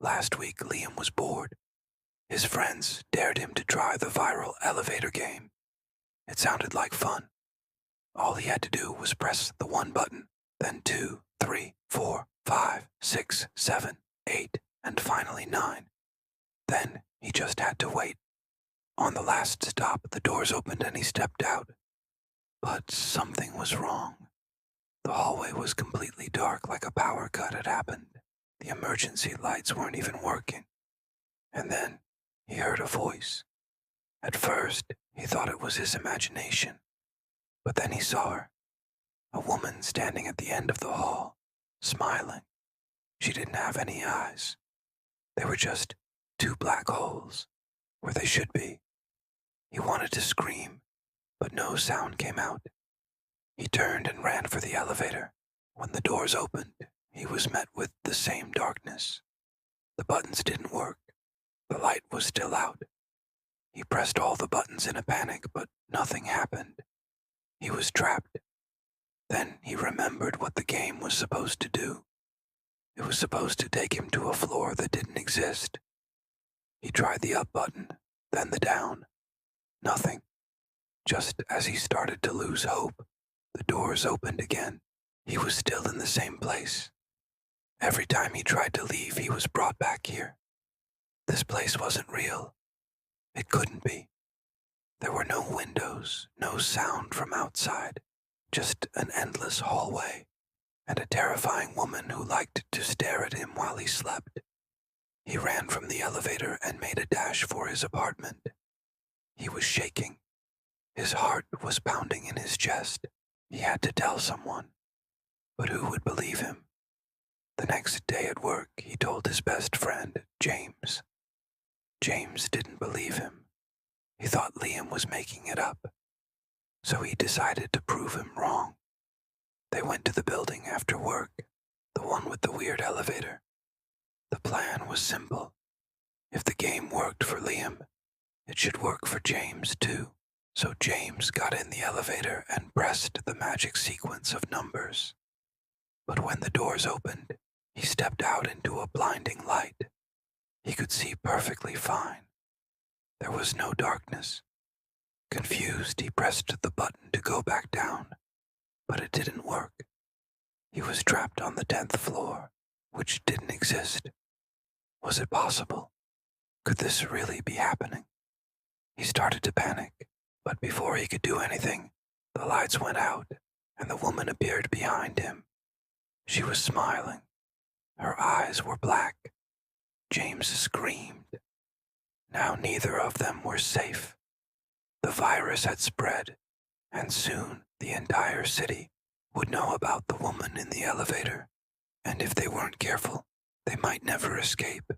Last week, Liam was bored. His friends dared him to try the viral elevator game. It sounded like fun. All he had to do was press the one button, then two, three, four, five, six, seven, eight, and finally nine. Then he just had to wait. On the last stop, the doors opened and he stepped out. But something was wrong. The hallway was completely dark, like a power cut had happened. The emergency lights weren't even working. And then he heard a voice. At first, he thought it was his imagination. But then he saw her. A woman standing at the end of the hall, smiling. She didn't have any eyes. They were just two black holes, where they should be. He wanted to scream, but no sound came out. He turned and ran for the elevator. When the doors opened, he was met with the same darkness. The buttons didn't work. The light was still out. He pressed all the buttons in a panic, but nothing happened. He was trapped. Then he remembered what the game was supposed to do. It was supposed to take him to a floor that didn't exist. He tried the up button, then the down. Nothing. Just as he started to lose hope, the doors opened again. He was still in the same place. Every time he tried to leave, he was brought back here. This place wasn't real. It couldn't be. There were no windows, no sound from outside, just an endless hallway, and a terrifying woman who liked to stare at him while he slept. He ran from the elevator and made a dash for his apartment. He was shaking. His heart was pounding in his chest. He had to tell someone. But who would believe him? The next day at work, he told his best friend, James. James didn't believe him. He thought Liam was making it up. So he decided to prove him wrong. They went to the building after work, the one with the weird elevator. The plan was simple. If the game worked for Liam, it should work for James too. So James got in the elevator and pressed the magic sequence of numbers. But when the doors opened, he stepped out into a blinding light. He could see perfectly fine. There was no darkness. Confused, he pressed the button to go back down, but it didn't work. He was trapped on the 10th floor, which didn't exist. Was it possible? Could this really be happening? He started to panic, but before he could do anything, the lights went out and the woman appeared behind him. She was smiling. Her eyes were black. James screamed. Now neither of them were safe. The virus had spread, and soon the entire city would know about the woman in the elevator, and if they weren't careful, they might never escape.